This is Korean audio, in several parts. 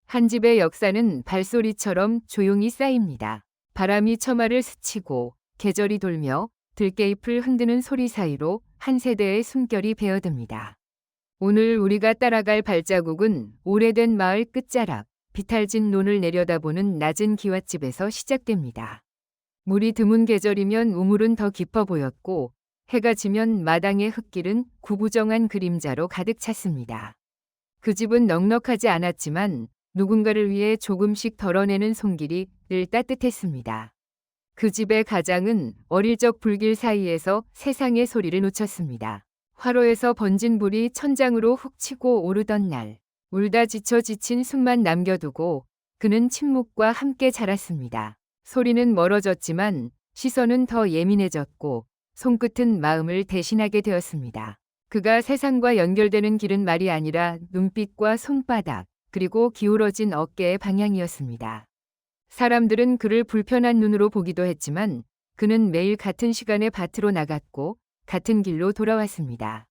한 집의 역사는 발소리처럼 조용히 쌓입니다. 바람이 처마를 스치고 계절이 돌며 들깨잎을 흔드는 소리 사이로 한 세대의 숨결이 배어듭니다. 오늘 우리가 따라갈 발자국은 오래된 마을 끝자락, 비탈진 논을 내려다보는 낮은 기와집에서 시작됩니다. 물이 드문 계절이면 우물은 더 깊어 보였고 해가 지면 마당의 흙길은 구부정한 그림자로 가득 찼습니다. 그 집은 넉넉하지 않았지만 누군가를 위해 조금씩 덜어내는 손길이 늘 따뜻했습니다. 그 집의 가장은 어릴 적 불길 사이에서 세상의 소리를 놓쳤습니다. 화로에서 번진 불이 천장으로 훅 치고 오르던 날, 울다 지쳐 지친 숨만 남겨두고 그는 침묵과 함께 자랐습니다. 소리는 멀어졌지만 시선은 더 예민해졌고 손끝은 마음을 대신하게 되었습니다. 그가 세상과 연결되는 길은 말이 아니라 눈빛과 손바닥, 그리고 기울어진 어깨의 방향이었습니다. 사람들은 그를 불편한 눈으로 보기도 했지만 그는 매일 같은 시간에 밭으로 나갔고 같은 길로 돌아왔습니다.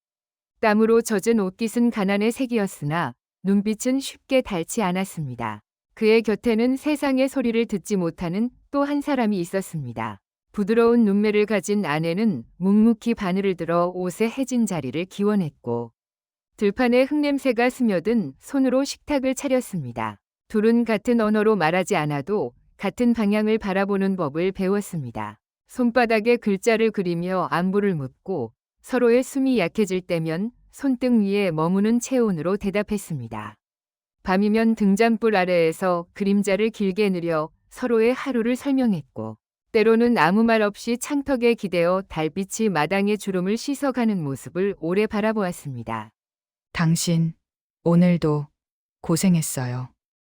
땀으로 젖은 옷깃은 가난의 색이었으나 눈빛은 쉽게 닳지 않았습니다. 그의 곁에는 세상의 소리를 듣지 못하는 또 한 사람이 있었습니다. 부드러운 눈매를 가진 아내는 묵묵히 바늘을 들어 옷의 해진 자리를 기원했고 들판에 흙냄새가 스며든 손으로 식탁을 차렸습니다. 둘은 같은 언어로 말하지 않아도 같은 방향을 바라보는 법을 배웠습니다. 손바닥에 글자를 그리며 안부를 묻고 서로의 숨이 약해질 때면 손등 위에 머무는 체온으로 대답했습니다. 밤이면 등잔불 아래에서 그림자를 길게 느려 서로의 하루를 설명했고 때로는 아무 말 없이 창턱에 기대어 달빛이 마당의 주름을 씻어가는 모습을 오래 바라보았습니다. 당신, 오늘도 고생했어요.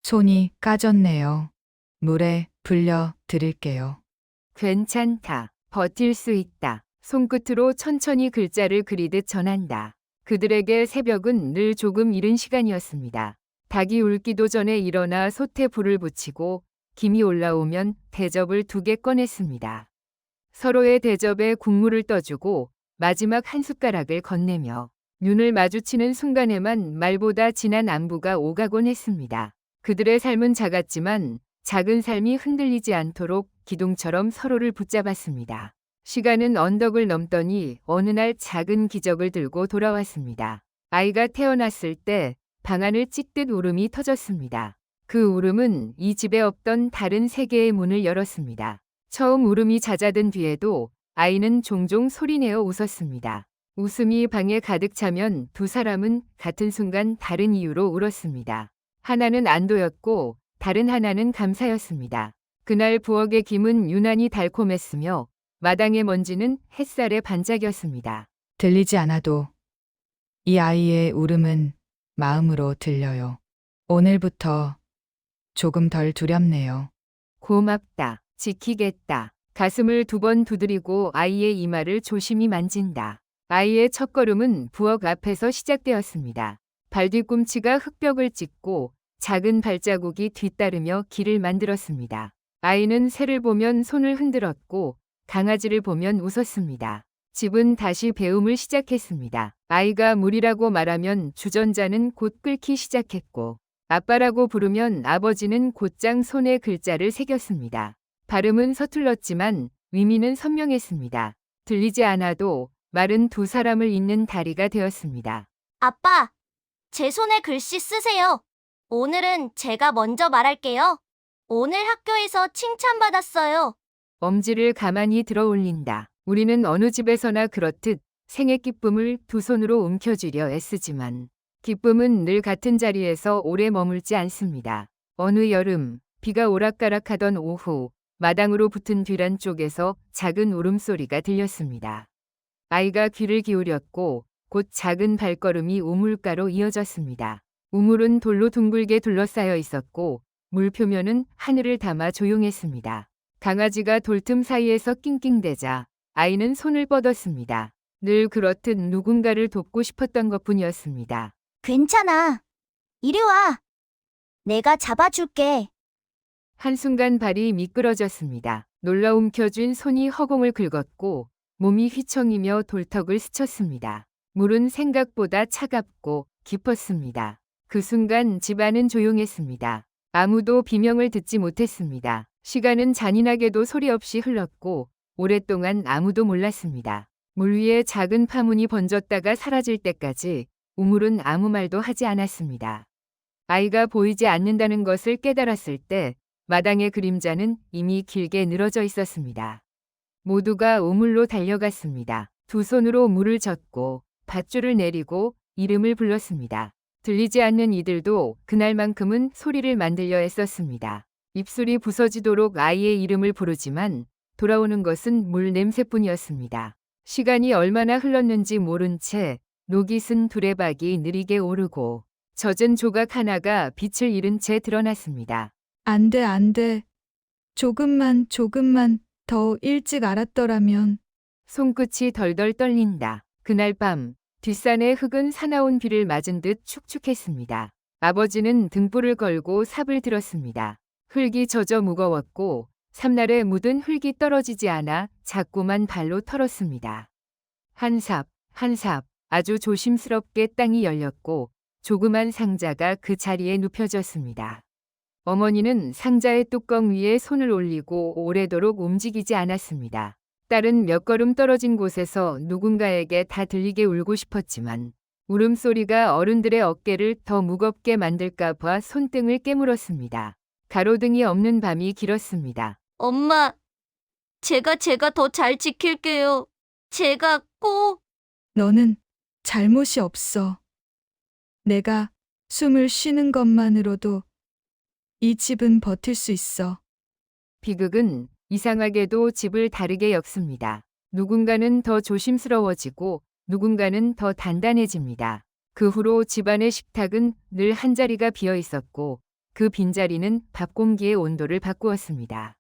손이 까졌네요. 물에 불려 드릴게요. 괜찮다. 버틸 수 있다. 손끝으로 천천히 글자를 그리듯 전한다. 그들에게 새벽은 늘 조금 이른 시간이었습니다. 닭이 울기도 전에 일어나 솥에 불을 붙이고 김이 올라오면 대접을 2개 꺼냈습니다. 서로의 대접에 국물을 떠주고 마지막 한 숟가락을 건네며 눈을 마주치는 순간에만 말보다 진한 안부가 오가곤 했습니다. 그들의 삶은 작았지만 작은 삶이 흔들리지 않도록 기둥처럼 서로를 붙잡았습니다. 시간은 언덕을 넘더니 어느 날 작은 기적을 들고 돌아왔습니다. 아이가 태어났을 때 방안을 찍듯 울음이 터졌습니다. 그 울음은 이 집에 없던 다른 세계의 문을 열었습니다. 처음 울음이 잦아든 뒤에도 아이는 종종 소리내어 웃었습니다. 웃음이 방에 가득 차면 두 사람은 같은 순간 다른 이유로 울었습니다. 하나는 안도였고 다른 하나는 감사였습니다. 그날 부엌의 김은 유난히 달콤했으며 마당의 먼지는 햇살에 반짝였습니다. 들리지 않아도 이 아이의 울음은 마음으로 들려요. 오늘부터 조금 덜 두렵네요. 고맙다. 지키겠다. 가슴을 2번 두드리고 아이의 이마를 조심히 만진다. 아이의 첫걸음은 부엌 앞에서 시작되었습니다. 발뒤꿈치가 흙벽을 찍고 작은 발자국이 뒤따르며 길을 만들었습니다. 아이는 새를 보면 손을 흔들었고 강아지를 보면 웃었습니다. 집은 다시 배움을 시작했습니다. 아이가 물이라고 말하면 주전자는 곧 끓기 시작했고 아빠라고 부르면 아버지는 곧장 손에 글자를 새겼습니다. 발음은 서툴렀지만 의미는 선명했습니다. 들리지 않아도 말은 두 사람을 잇는 다리가 되었습니다. 아빠, 제 손에 글씨 쓰세요. 오늘은 제가 먼저 말할게요. 오늘 학교에서 칭찬받았어요. 엄지를 가만히 들어 올린다. 우리는 어느 집에서나 그렇듯 생의 기쁨을 두 손으로 움켜쥐려 애쓰지만 기쁨은 늘 같은 자리에서 오래 머물지 않습니다. 어느 여름, 비가 오락가락하던 오후, 마당으로 붙은 뒤란 쪽에서 작은 울음소리가 들렸습니다. 아이가 귀를 기울였고 곧 작은 발걸음이 우물가로 이어졌습니다. 우물은 돌로 둥글게 둘러싸여 있었고 물 표면은 하늘을 담아 조용했습니다. 강아지가 돌틈 사이에서 낑낑대자 아이는 손을 뻗었습니다. 늘 그렇듯 누군가를 돕고 싶었던 것뿐이었습니다. 괜찮아. 이리 와. 내가 잡아줄게. 한순간 발이 미끄러졌습니다. 놀라 움켜쥔 손이 허공을 긁었고 몸이 휘청이며 돌턱을 스쳤습니다. 물은 생각보다 차갑고 깊었습니다. 그 순간 집안은 조용했습니다. 아무도 비명을 듣지 못했습니다. 시간은 잔인하게도 소리 없이 흘렀고 오랫동안 아무도 몰랐습니다. 물 위에 작은 파문이 번졌다가 사라질 때까지 우물은 아무 말도 하지 않았습니다. 아이가 보이지 않는다는 것을 깨달았을 때 마당의 그림자는 이미 길게 늘어져 있었습니다. 모두가 우물로 달려갔습니다. 두 손으로 물을 젓고 밧줄을 내리고 이름을 불렀습니다. 들리지 않는 이들도 그날만큼은 소리를 만들려 애썼습니다. 입술이 부서지도록 아이의 이름을 부르지만 돌아오는 것은 물 냄새뿐이었습니다. 시간이 얼마나 흘렀는지 모른 채 녹이 쓴 두레박이 느리게 오르고 젖은 조각 하나가 빛을 잃은 채 드러났습니다. 안 돼, 안 돼. 조금만 더 일찍 알았더라면. 손끝이 덜덜 떨린다. 그날 밤 뒷산의 흙은 사나운 비를 맞은 듯 축축했습니다. 아버지는 등불을 걸고 삽을 들었습니다. 흙이 젖어 무거웠고 삼날에 묻은 흙이 떨어지지 않아 자꾸만 발로 털었습니다. 한 삽, 한 삽 아주 조심스럽게 땅이 열렸고 조그만 상자가 그 자리에 눕혀졌습니다. 어머니는 상자의 뚜껑 위에 손을 올리고 오래도록 움직이지 않았습니다. 딸은 몇 걸음 떨어진 곳에서 누군가에게 다 들리게 울고 싶었지만 울음소리가 어른들의 어깨를 더 무겁게 만들까 봐 손등을 깨물었습니다. 가로등이 없는 밤이 길었습니다. 엄마, 제가 더 잘 지킬게요. 제가 꼭. 너는 잘못이 없어. 내가 숨을 쉬는 것만으로도 이 집은 버틸 수 있어. 비극은 이상하게도 집을 다르게 엮습니다. 누군가는 더 조심스러워지고 누군가는 더 단단해집니다. 그 후로 집안의 식탁은 늘 한자리가 비어 있었고 그 빈자리는 밥 공기의 온도를 바꾸었습니다.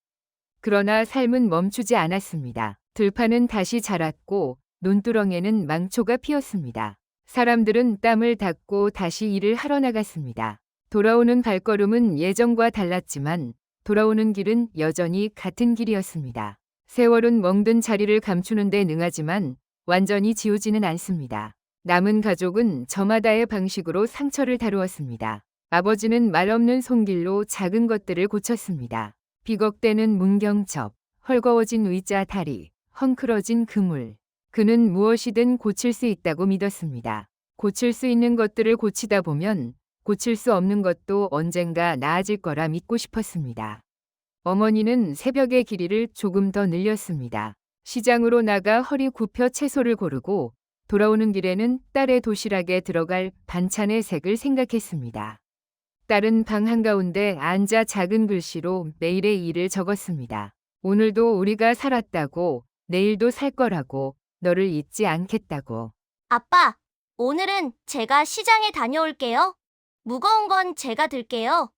그러나 삶은 멈추지 않았습니다. 들판은 다시 자랐고 논두렁에는 망초가 피었습니다. 사람들은 땀을 닦고 다시 일을 하러 나갔습니다. 돌아오는 발걸음은 예전과 달랐지만 돌아오는 길은 여전히 같은 길이었습니다. 세월은 멍든 자리를 감추는 데 능하지만 완전히 지우지는 않습니다. 남은 가족은 저마다의 방식으로 상처를 다루었습니다. 아버지는 말없는 손길로 작은 것들을 고쳤습니다. 비걱대는 문경첩, 헐거워진 의자 다리, 헝클어진 그물. 그는 무엇이든 고칠 수 있다고 믿었습니다. 고칠 수 있는 것들을 고치다 보면 고칠 수 없는 것도 언젠가 나아질 거라 믿고 싶었습니다. 어머니는 새벽의 길이를 조금 더 늘렸습니다. 시장으로 나가 허리 굽혀 채소를 고르고 돌아오는 길에는 딸의 도시락에 들어갈 반찬의 색을 생각했습니다. 딸은 방 한가운데 앉아 작은 글씨로 매일의 일을 적었습니다. 오늘도 우리가 살았다고, 내일도 살 거라고, 너를 잊지 않겠다고. 아빠, 오늘은 제가 시장에 다녀올게요. 무거운 건 제가 들게요.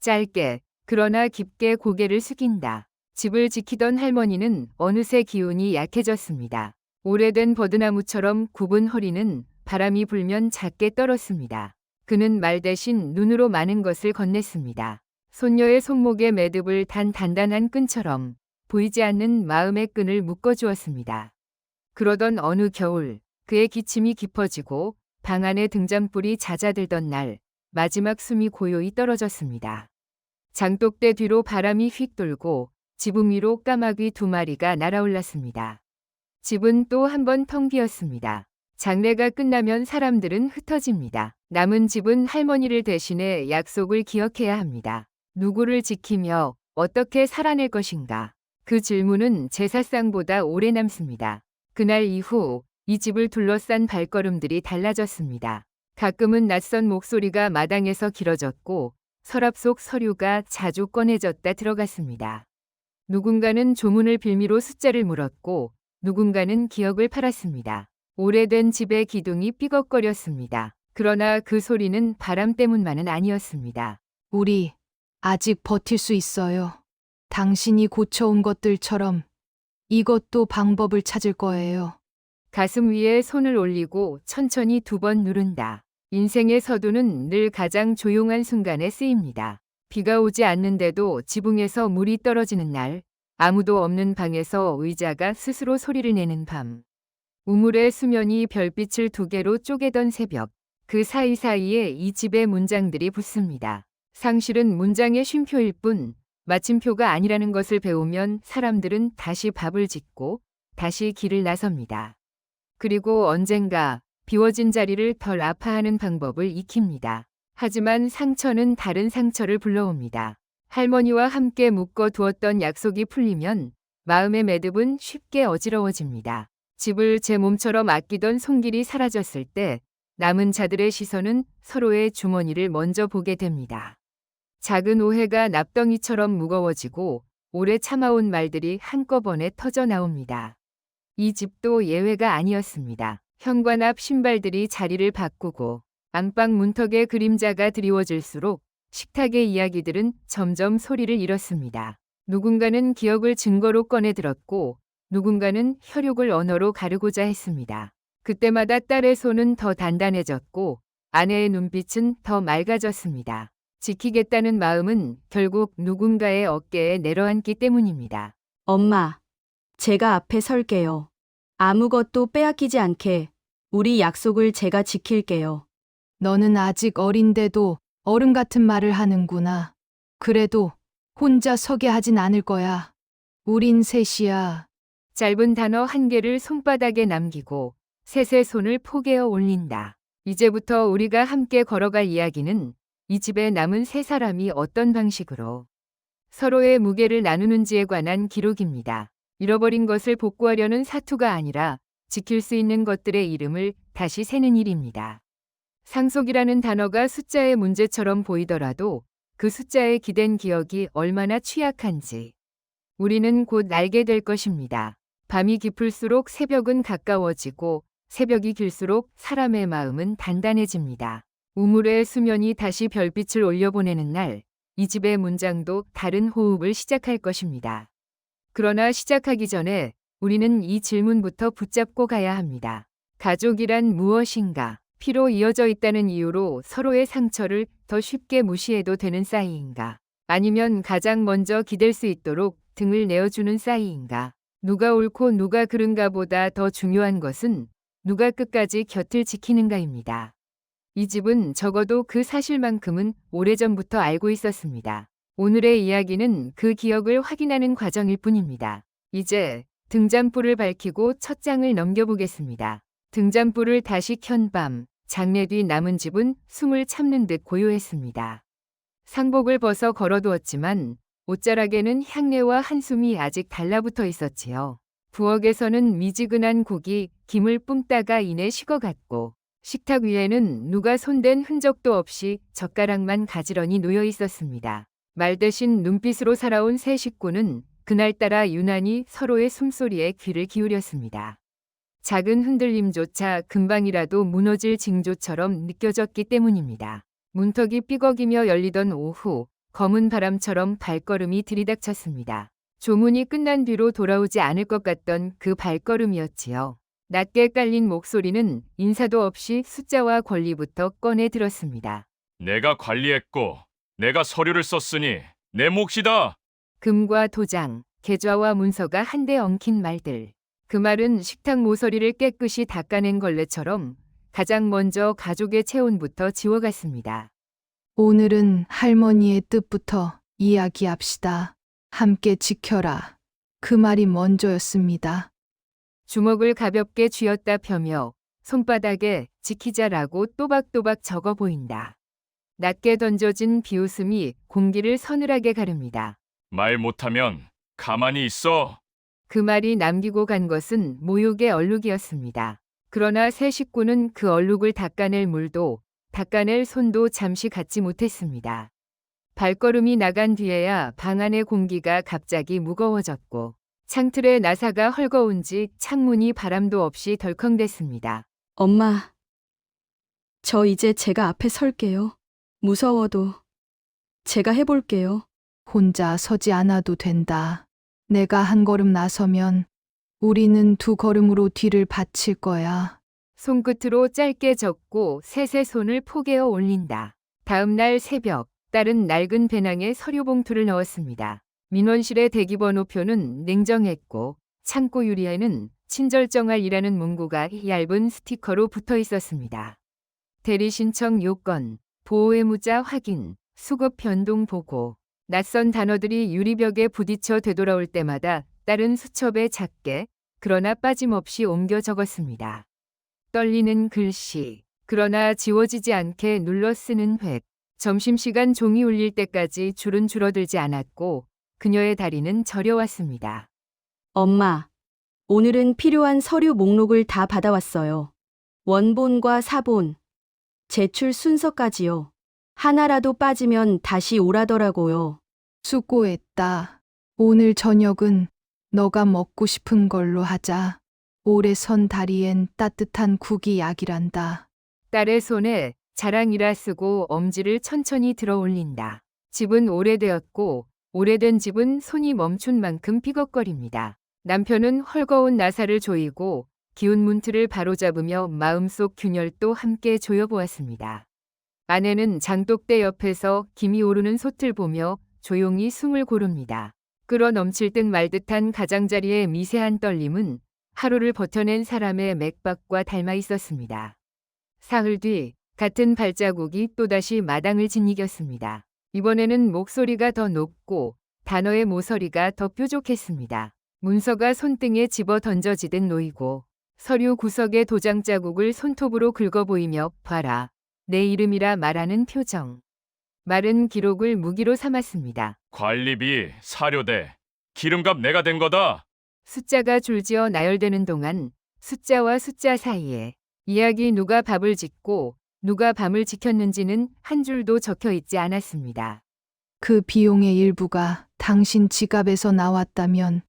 짧게, 그러나 깊게 고개를 숙인다. 집을 지키던 할머니는 어느새 기운이 약해졌습니다. 오래된 버드나무처럼 굽은 허리는 바람이 불면 작게 떨었습니다. 그는 말 대신 눈으로 많은 것을 건넸습니다. 손녀의 손목에 매듭을 단 단단한 끈처럼 보이지 않는 마음의 끈을 묶어주었습니다. 그러던 어느 겨울 그의 기침이 깊어지고 방 안에 등잔불이 잦아들던 날 마지막 숨이 고요히 떨어졌습니다. 장독대 뒤로 바람이 휙 돌고 지붕 위로 까마귀 2마리가 날아올랐습니다. 집은 또 한 번 텅 비었습니다. 장례가 끝나면 사람들은 흩어집니다. 남은 집은 할머니를 대신해 약속을 기억해야 합니다. 누구를 지키며 어떻게 살아낼 것인가? 그 질문은 제사상보다 오래 남습니다. 그날 이후 이 집을 둘러싼 발걸음들이 달라졌습니다. 가끔은 낯선 목소리가 마당에서 길어졌고 서랍 속 서류가 자주 꺼내졌다 들어갔습니다. 누군가는 조문을 빌미로 숫자를 물었고 누군가는 기억을 팔았습니다. 오래된 집의 기둥이 삐걱거렸습니다. 그러나 그 소리는 바람 때문만은 아니었습니다. 우리 아직 버틸 수 있어요. 당신이 고쳐온 것들처럼 이것도 방법을 찾을 거예요. 가슴 위에 손을 올리고 천천히 2번 누른다. 인생의 서두는 늘 가장 조용한 순간에 쓰입니다. 비가 오지 않는데도 지붕에서 물이 떨어지는 날, 아무도 없는 방에서 의자가 스스로 소리를 내는 밤. 우물의 수면이 별빛을 2개로 쪼개던 새벽, 그 사이사이에 이 집의 문장들이 붙습니다. 상실은 문장의 쉼표일 뿐 마침표가 아니라는 것을 배우면 사람들은 다시 밥을 짓고 다시 길을 나섭니다. 그리고 언젠가 비워진 자리를 덜 아파하는 방법을 익힙니다. 하지만 상처는 다른 상처를 불러옵니다. 할머니와 함께 묶어 두었던 약속이 풀리면 마음의 매듭은 쉽게 어지러워집니다. 집을 제 몸처럼 아끼던 손길이 사라졌을 때 남은 자들의 시선은 서로의 주머니를 먼저 보게 됩니다. 작은 오해가 납덩이처럼 무거워지고 오래 참아온 말들이 한꺼번에 터져 나옵니다. 이 집도 예외가 아니었습니다. 현관 앞 신발들이 자리를 바꾸고 안방 문턱의 그림자가 드리워질수록 식탁의 이야기들은 점점 소리를 잃었습니다. 누군가는 기억을 증거로 꺼내 들었고 누군가는 혈육을 언어로 가르고자 했습니다. 그때마다 딸의 손은 더 단단해졌고 아내의 눈빛은 더 맑아졌습니다. 지키겠다는 마음은 결국 누군가의 어깨에 내려앉기 때문입니다. 엄마, 제가 앞에 설게요. 아무것도 빼앗기지 않게 우리 약속을 제가 지킬게요. 너는 아직 어린데도 어른 같은 말을 하는구나. 그래도 혼자 서게 하진 않을 거야. 우린 셋이야. 짧은 단어 한 개를 손바닥에 남기고 셋의 손을 포개어 올린다. 이제부터 우리가 함께 걸어갈 이야기는 이 집에 남은 세 사람이 어떤 방식으로 서로의 무게를 나누는지에 관한 기록입니다. 잃어버린 것을 복구하려는 사투가 아니라 지킬 수 있는 것들의 이름을 다시 세는 일입니다. 상속이라는 단어가 숫자의 문제처럼 보이더라도 그 숫자에 기댄 기억이 얼마나 취약한지 우리는 곧 알게 될 것입니다. 밤이 깊을수록 새벽은 가까워지고 새벽이 길수록 사람의 마음은 단단해집니다. 우물의 수면이 다시 별빛을 올려보내는 날, 이 집의 문장도 다른 호흡을 시작할 것입니다. 그러나 시작하기 전에 우리는 이 질문부터 붙잡고 가야 합니다. 가족이란 무엇인가? 피로 이어져 있다는 이유로 서로의 상처를 더 쉽게 무시해도 되는 사이인가? 아니면 가장 먼저 기댈 수 있도록 등을 내어주는 사이인가? 누가 옳고 누가 그른가 보다 더 중요한 것은 누가 끝까지 곁을 지키는가입니다. 이 집은 적어도 그 사실만큼은 오래전부터 알고 있었습니다. 오늘의 이야기는 그 기억을 확인하는 과정일 뿐입니다. 이제 등잔불을 밝히고 첫 장을 넘겨보겠습니다. 등잔불을 다시 켠 밤, 장례 뒤 남은 집은 숨을 참는 듯 고요했습니다. 상복을 벗어 걸어두었지만 옷자락에는 향내와 한숨이 아직 달라붙어 있었지요. 부엌에서는 미지근한 국이 김을 뿜다가 이내 식어갔고 식탁 위에는 누가 손댄 흔적도 없이 젓가락만 가지런히 놓여 있었습니다. 말 대신 눈빛으로 살아온 세 식구는 그날따라 유난히 서로의 숨소리에 귀를 기울였습니다. 작은 흔들림조차 금방이라도 무너질 징조처럼 느껴졌기 때문입니다. 문턱이 삐걱이며 열리던 오후, 검은 바람처럼 발걸음이 들이닥쳤습니다. 조문이 끝난 뒤로 돌아오지 않을 것 같던 그 발걸음이었지요. 낮게 깔린 목소리는 인사도 없이 숫자와 권리부터 꺼내 들었습니다. 내가 관리했고 내가 서류를 썼으니 내 몫이다. 금과 도장, 계좌와 문서가 한데 엉킨 말들. 그 말은 식탁 모서리를 깨끗이 닦아낸 걸레처럼 가장 먼저 가족의 체온부터 지워갔습니다. 오늘은 할머니의 뜻부터 이야기합시다. 함께 지켜라. 그 말이 먼저였습니다. 주먹을 가볍게 쥐었다 펴며 손바닥에 지키자라고 또박또박 적어 보인다. 낮게 던져진 비웃음이 공기를 서늘하게 가릅니다. 말 못하면 가만히 있어. 그 말이 남기고 간 것은 모욕의 얼룩이었습니다. 그러나 새 식구는 그 얼룩을 닦아낼 물도 닦아낼 손도 잠시 갖지 못했습니다. 발걸음이 나간 뒤에야 방 안의 공기가 갑자기 무거워졌고 창틀에 나사가 헐거운지 창문이 바람도 없이 덜컹댔습니다. 엄마, 저 이제 제가 앞에 설게요. 무서워도 제가 해볼게요. 혼자 서지 않아도 된다. 내가 한 걸음 나서면 우리는 두 걸음으로 뒤를 바칠 거야. 손끝으로 짧게 적고 셋의 손을 포개어 올린다. 다음 날 새벽, 딸은 낡은 배낭에 서류 봉투를 넣었습니다. 민원실의 대기번호표는 냉정했고 창고 유리에는 친절정할이라는 문구가 얇은 스티커로 붙어 있었습니다. 대리 신청 요건, 보호의무자 확인, 수급 변동 보고. 낯선 단어들이 유리벽에 부딪혀 되돌아올 때마다 딸은 수첩에 작게 그러나 빠짐없이 옮겨 적었습니다. 떨리는 글씨, 그러나 지워지지 않게 눌러 쓰는 획. 점심시간 종이 울릴 때까지 줄은 줄어들지 않았고 그녀의 다리는 저려왔습니다. 엄마, 오늘은 필요한 서류 목록을 다 받아왔어요. 원본과 사본, 제출 순서까지요. 하나라도 빠지면 다시 오라더라고요. 수고했다. 오늘 저녁은 너가 먹고 싶은 걸로 하자. 오래 선 다리엔 따뜻한 국이 약이란다. 딸의 손에 자랑이라 쓰고 엄지를 천천히 들어 올린다. 집은 오래되었고 오래된 집은 손이 멈춘 만큼 삐걱거립니다. 남편은 헐거운 나사를 조이고 기운 문틀을 바로잡으며 마음속 균열도 함께 조여보았습니다. 아내는 장독대 옆에서 김이 오르는 솥을 보며 조용히 숨을 고릅니다. 끓어 넘칠 듯 말 듯한 가장자리의 미세한 떨림은 하루를 버텨낸 사람의 맥박과 닮아 있었습니다. 사흘 뒤 같은 발자국이 또다시 마당을 짓이겼습니다. 이번에는 목소리가 더 높고 단어의 모서리가 더 뾰족했습니다. 문서가 손등에 집어 던져지듯 놓이고 서류 구석의 도장 자국을 손톱으로 긁어 보이며 봐라, 내 이름이라 말하는 표정. 말은 기록을 무기로 삼았습니다. 관리비, 사료대, 기름값 내가 댄 거다. 숫자가 줄지어 나열되는 동안 숫자와 숫자 사이에 이야기 누가 밥을 짓고 누가 밤을 지켰는지는 한 줄도 적혀 있지 않았습니다. 그 비용의 일부가 당신 지갑에서 나왔다면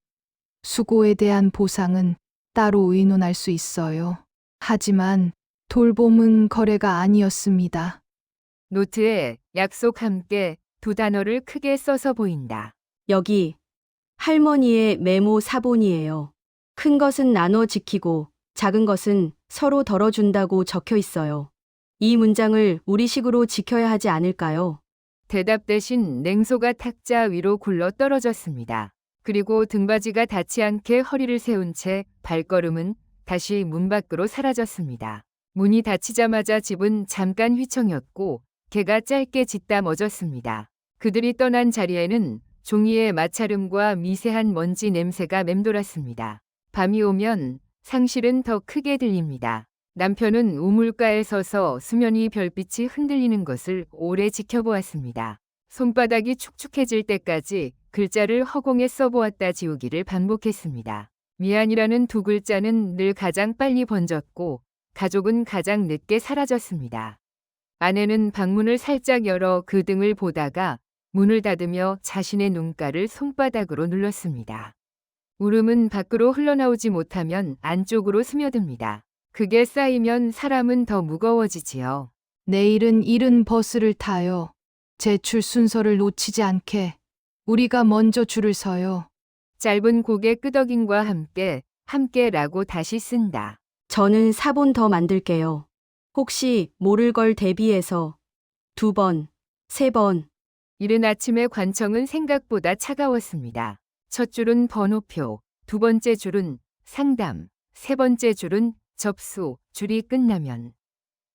수고에 대한 보상은 따로 의논할 수 있어요. 하지만 돌봄은 거래가 아니었습니다. 노트에 약속 함께 두 단어를 크게 써서 보인다. 여기 할머니의 메모 사본이에요. 큰 것은 나눠 지키고 작은 것은 서로 덜어준다고 적혀 있어요. 이 문장을 우리식으로 지켜야 하지 않을까요? 대답 대신 냉소가 탁자 위로 굴러 떨어졌습니다. 그리고 등받이가 닿지 않게 허리를 세운 채 발걸음은 다시 문 밖으로 사라졌습니다. 문이 닫히자마자 집은 잠깐 휘청였고 개가 짧게 짖다 멎었습니다. 그들이 떠난 자리에는 종이의 마찰음과 미세한 먼지 냄새가 맴돌았습니다. 밤이 오면 상실은 더 크게 들립니다. 남편은 우물가에 서서 수면위 별빛이 흔들리는 것을 오래 지켜보았습니다. 손바닥이 축축해질 때까지 글자를 허공에 써보았다 지우기를 반복했습니다. 미안이라는 두 글자는 늘 가장 빨리 번졌고 가족은 가장 늦게 사라졌습니다. 아내는 방문을 살짝 열어 그 등을 보다가 문을 닫으며 자신의 눈가를 손바닥으로 눌렀습니다. 울음은 밖으로 흘러나오지 못하면 안쪽으로 스며듭니다. 그게 쌓이면 사람은 더 무거워지지요. 내일은 이른 버스를 타요. 제출 순서를 놓치지 않게 우리가 먼저 줄을 서요. 짧은 고개 끄덕임과 함께라고 다시 쓴다. 저는 사본 더 만들게요. 혹시 모를 걸 대비해서 2번, 3번. 이른 아침의 관청은 생각보다 차가웠습니다. 첫 줄은 번호표, 두 번째 줄은 상담, 세 번째 줄은 접수, 줄이 끝나면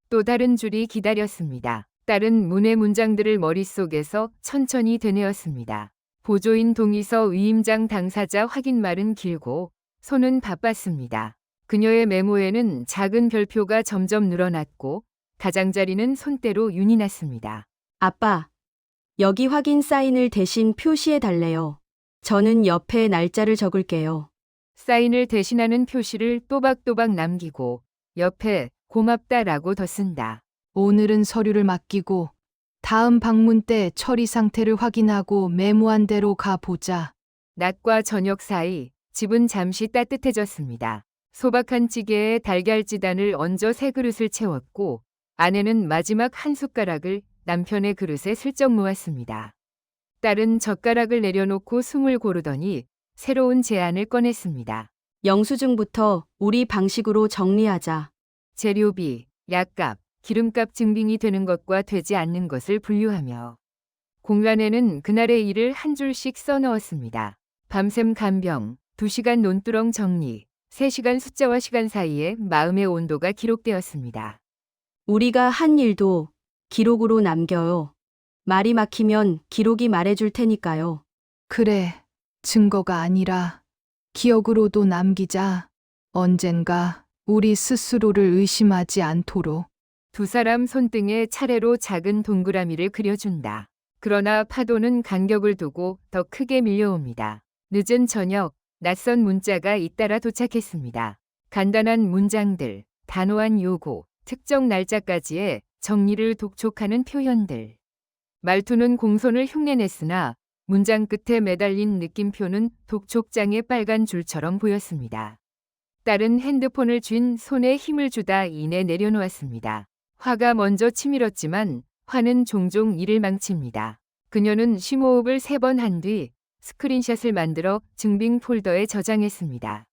또 다른 줄이 기다렸습니다. 딸은 문의 문장들을 머릿속에서 천천히 되뇌었습니다. 보조인 동의서 위임장 당사자 확인말은 길고 손은 바빴습니다. 그녀의 메모에는 작은 별표가 점점 늘어났고 가장자리는 손때로 윤이 났습니다. 아빠, 여기 확인 사인을 대신 표시해 달래요. 저는 옆에 날짜를 적을게요. 사인을 대신하는 표시를 또박또박 남기고 옆에 고맙다라고 더 쓴다. 오늘은 서류를 맡기고 다음 방문 때 처리 상태를 확인하고 메모한 대로 가보자. 낮과 저녁 사이 집은 잠시 따뜻해졌습니다. 소박한 찌개에 달걀지단을 얹어 새 그릇을 채웠고 아내는 마지막 한 숟가락을 남편의 그릇에 슬쩍 놓았습니다. 딸은 젓가락을 내려놓고 숨을 고르더니 새로운 제안을 꺼냈습니다. 영수증부터 우리 방식으로 정리하자. 재료비, 약값, 기름값 증빙이 되는 것과 되지 않는 것을 분류하며 공란에는 그날의 일을 한 줄씩 써넣었습니다. 밤샘 간병, 2시간 논두렁 정리, 3시간 숫자와 시간 사이에 마음의 온도가 기록되었습니다. 우리가 한 일도 기록으로 남겨요. 말이 막히면 기록이 말해줄 테니까요. 그래, 증거가 아니라 기억으로도 남기자. 언젠가 우리 스스로를 의심하지 않도록. 두 사람 손등에 차례로 작은 동그라미를 그려준다. 그러나 파도는 간격을 두고 더 크게 밀려옵니다. 늦은 저녁, 낯선 문자가 잇따라 도착했습니다. 간단한 문장들, 단호한 요구, 특정 날짜까지의 정리를 독촉하는 표현들. 말투는 공손을 흉내냈으나 문장 끝에 매달린 느낌표는 독촉장의 빨간 줄처럼 보였습니다. 딸은 핸드폰을 쥔 손에 힘을 주다 이내 내려놓았습니다. 화가 먼저 치밀었지만 화는 종종 일을 망칩니다. 그녀는 심호흡을 3번 한 뒤 스크린샷을 만들어 증빙 폴더에 저장했습니다.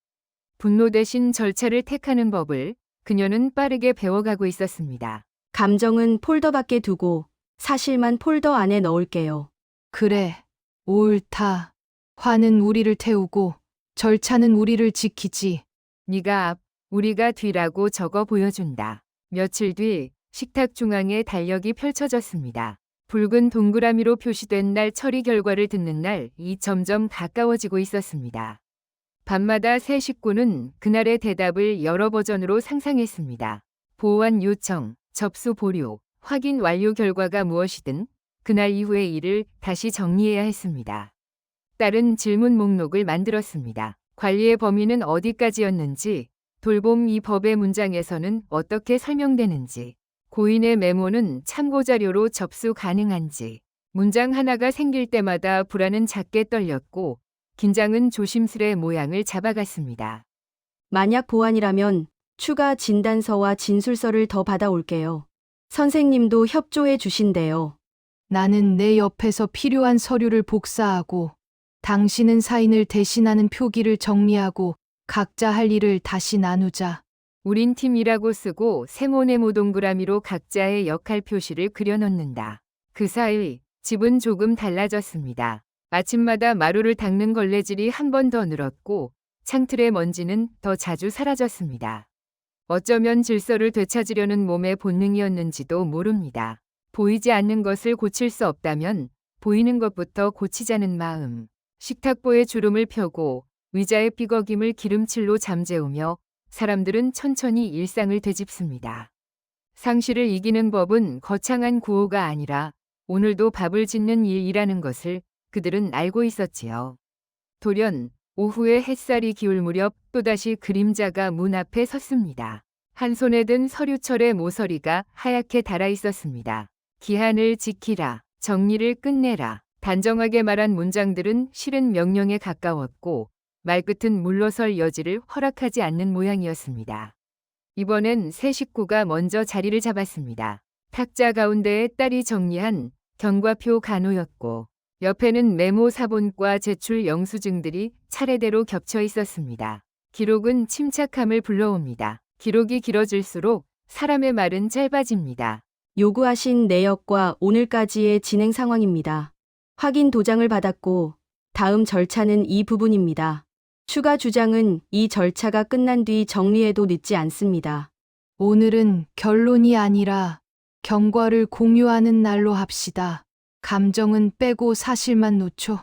분노 대신 절차를 택하는 법을 그녀는 빠르게 배워가고 있었습니다. 감정은 폴더 밖에 두고 사실만 폴더 안에 넣을게요. 그래, 옳다. 화는 우리를 태우고 절차는 우리를 지키지. 네가 앞, 우리가 뒤라고 적어 보여준다. 며칠 뒤 식탁 중앙에 달력이 펼쳐졌습니다. 붉은 동그라미로 표시된 날 처리 결과를 듣는 날이 점점 가까워지고 있었습니다. 밤마다 새 식구는 그날의 대답을 여러 버전으로 상상했습니다. 보완 요청, 접수 보류, 확인 완료 결과가 무엇이든 그날 이후의 일을 다시 정리해야 했습니다. 딸은 질문 목록을 만들었습니다. 관리의 범위는 어디까지였는지, 돌봄 이 법의 문장에서는 어떻게 설명되는지, 고인의 메모는 참고자료로 접수 가능한지, 문장 하나가 생길 때마다 불안은 작게 떨렸고 긴장은 조심스레 모양을 잡아갔습니다. 만약 보완이라면 추가 진단서와 진술서를 더 받아올게요. 선생님도 협조해 주신대요. 나는 내 옆에서 필요한 서류를 복사하고 당신은 사인을 대신하는 표기를 정리하고 각자 할 일을 다시 나누자. 우린 팀이라고 쓰고 세모네모 동그라미로 각자의 역할 표시를 그려넣는다. 그 사이 집은 조금 달라졌습니다. 아침마다 마루를 닦는 걸레질이 한 번 더 늘었고 창틀의 먼지는 더 자주 사라졌습니다. 어쩌면 질서를 되찾으려는 몸의 본능이었는지도 모릅니다. 보이지 않는 것을 고칠 수 없다면 보이는 것부터 고치자는 마음. 식탁보에 주름을 펴고 의자의 삐걱임을 기름칠로 잠재우며 사람들은 천천히 일상을 되짚습니다. 상실을 이기는 법은 거창한 구호가 아니라 오늘도 밥을 짓는 일이라는 것을 그들은 알고 있었지요. 돌연 오후에 햇살이 기울 무렵 또다시 그림자가 문 앞에 섰습니다. 한 손에 든 서류철의 모서리가 하얗게 달아 있었습니다. 기한을 지키라, 정리를 끝내라. 단정하게 말한 문장들은 실은 명령에 가까웠고 말끝은 물러설 여지를 허락하지 않는 모양이었습니다. 이번엔 새 식구가 먼저 자리를 잡았습니다. 탁자 가운데에 딸이 정리한 경과표 간호였고 옆에는 메모 사본과 제출 영수증들이 차례대로 겹쳐 있었습니다. 기록은 침착함을 불러옵니다. 기록이 길어질수록 사람의 말은 짧아집니다. 요구하신 내역과 오늘까지의 진행 상황입니다. 확인 도장을 받았고 다음 절차는 이 부분입니다. 추가 주장은 이 절차가 끝난 뒤 정리해도 늦지 않습니다. 오늘은 결론이 아니라 경과를 공유하는 날로 합시다. 감정은 빼고 사실만 놓죠.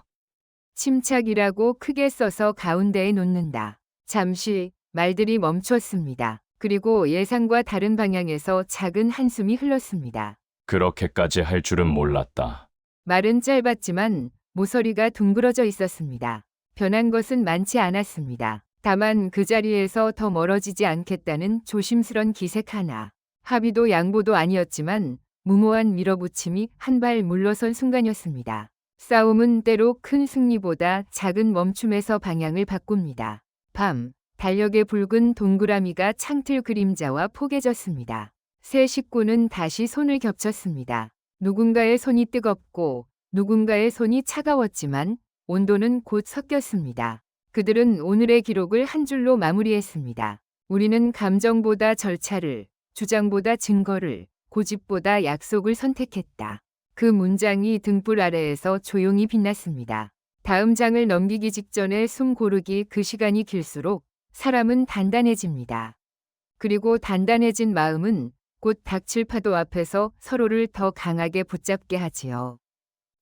침착이라고 크게 써서 가운데에 놓는다. 잠시 말들이 멈췄습니다. 그리고 예상과 다른 방향에서 작은 한숨이 흘렀습니다. 그렇게까지 할 줄은 몰랐다. 말은 짧았지만 모서리가 둥그러져 있었습니다. 변한 것은 많지 않았습니다. 다만 그 자리에서 더 멀어지지 않겠다는 조심스런 기색 하나. 합의도 양보도 아니었지만 무모한 밀어붙임이 한 발 물러선 순간이었습니다. 싸움은 때로 큰 승리보다 작은 멈춤에서 방향을 바꿉니다. 밤, 달력의 붉은 동그라미가 창틀 그림자와 포개졌습니다. 새 식구는 다시 손을 겹쳤습니다. 누군가의 손이 뜨겁고 누군가의 손이 차가웠지만 온도는 곧 섞였습니다. 그들은 오늘의 기록을 한 줄로 마무리했습니다. 우리는 감정보다 절차를, 주장보다 증거를, 고집보다 약속을 선택했다. 그 문장이 등불 아래에서 조용히 빛났습니다. 다음 장을 넘기기 직전에 숨 고르기 그 시간이 길수록 사람은 단단해집니다. 그리고 단단해진 마음은 곧 닥칠 파도 앞에서 서로를 더 강하게 붙잡게 하지요.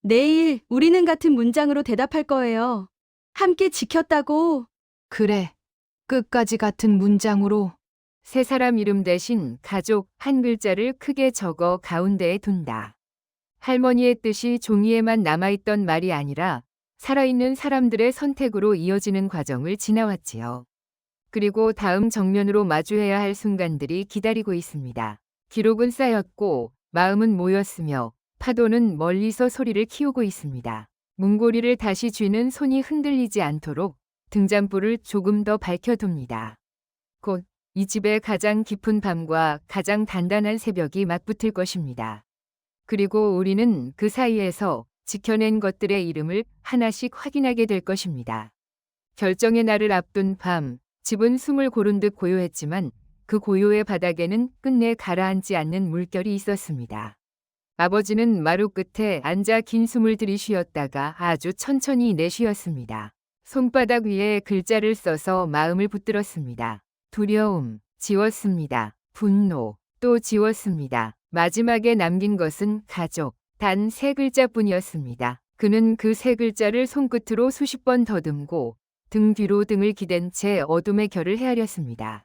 내일 우리는 같은 문장으로 대답할 거예요. 함께 지켰다고. 그래. 끝까지 같은 문장으로. 세 사람 이름 대신 가족 한 글자를 크게 적어 가운데에 둔다. 할머니의 뜻이 종이에만 남아있던 말이 아니라 살아있는 사람들의 선택으로 이어지는 과정을 지나왔지요. 그리고 다음 정면으로 마주해야 할 순간들이 기다리고 있습니다. 기록은 쌓였고 마음은 모였으며 파도는 멀리서 소리를 키우고 있습니다. 문고리를 다시 쥐는 손이 흔들리지 않도록 등잔불을 조금 더 밝혀둡니다. 곧 이 집의 가장 깊은 밤과 가장 단단한 새벽이 맞붙을 것입니다. 그리고 우리는 그 사이에서 지켜낸 것들의 이름을 하나씩 확인하게 될 것입니다. 결정의 날을 앞둔 밤, 집은 숨을 고른 듯 고요했지만 그 고요의 바닥에는 끝내 가라앉지 않는 물결이 있었습니다. 아버지는 마루 끝에 앉아 긴 숨을 들이쉬었다가 아주 천천히 내쉬었습니다. 손바닥 위에 글자를 써서 마음을 붙들었습니다. 두려움, 지웠습니다. 분노, 또 지웠습니다. 마지막에 남긴 것은 가족, 단 3글자뿐이었습니다. 그는 그 3글자를 손끝으로 수십 번 더듬고 등 뒤로 등을 기댄 채 어둠의 결을 헤아렸습니다.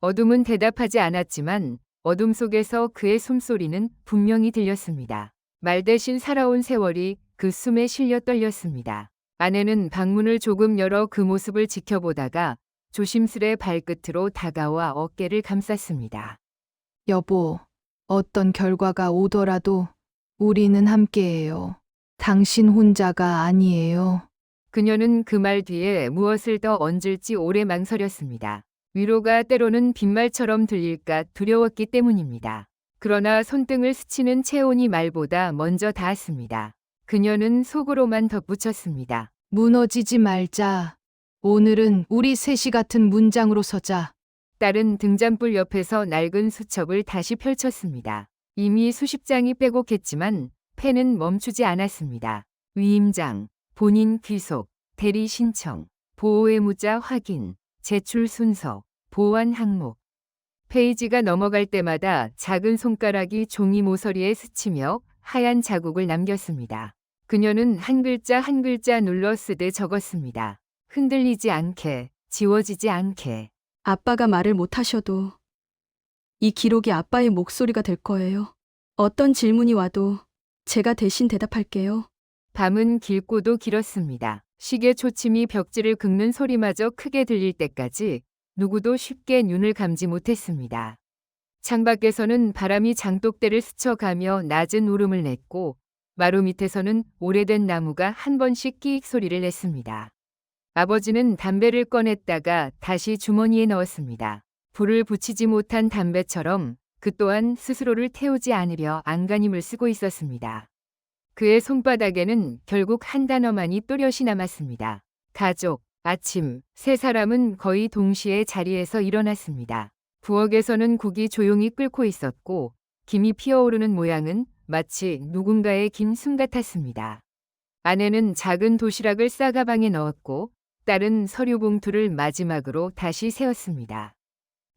어둠은 대답하지 않았지만 어둠 속에서 그의 숨소리는 분명히 들렸습니다. 말 대신 살아온 세월이 그 숨에 실려 떨렸습니다. 아내는 방문을 조금 열어 그 모습을 지켜보다가 조심스레 발끝으로 다가와 어깨를 감쌌습니다. 여보, 어떤 결과가 오더라도 우리는 함께해요. 당신 혼자가 아니에요. 그녀는 그 말 뒤에 무엇을 더 얹을지 오래 망설였습니다. 위로가 때로는 빈말처럼 들릴까 두려웠기 때문입니다. 그러나 손등을 스치는 체온이 말보다 먼저 닿았습니다. 그녀는 속으로만 덧붙였습니다. 무너지지 말자. 오늘은 우리 셋이 같은 문장으로 서자. 딸은 등잔불 옆에서 낡은 수첩을 다시 펼쳤습니다. 이미 수십 장이 빼곡했지만 펜은 멈추지 않았습니다. 위임장, 본인 귀속, 대리 신청, 보호의무자 확인, 제출 순서, 보완 항목. 페이지가 넘어갈 때마다 작은 손가락이 종이 모서리에 스치며 하얀 자국을 남겼습니다. 그녀는 한 글자 한 글자 눌러 쓰되 적었습니다. 흔들리지 않게, 지워지지 않게. 아빠가 말을 못하셔도 이 기록이 아빠의 목소리가 될 거예요. 어떤 질문이 와도 제가 대신 대답할게요. 밤은 길고도 길었습니다. 시계 초침이 벽지를 긁는 소리마저 크게 들릴 때까지 누구도 쉽게 눈을 감지 못했습니다. 창밖에서는 바람이 장독대를 스쳐가며 낮은 울음을 냈고 마루 밑에서는 오래된 나무가 한 번씩 끼익 소리를 냈습니다. 아버지는 담배를 꺼냈다가 다시 주머니에 넣었습니다. 불을 붙이지 못한 담배처럼 그 또한 스스로를 태우지 않으려 안간힘을 쓰고 있었습니다. 그의 손바닥에는 결국 한 단어만이 또렷이 남았습니다. 가족, 아침. 세 사람은 거의 동시에 자리에서 일어났습니다. 부엌에서는 국이 조용히 끓고 있었고 김이 피어오르는 모양은 마치 누군가의 긴 숨 같았습니다. 아내는 작은 도시락을 싸가방에 넣었고 딸은 서류 봉투를 마지막으로 다시 세웠습니다.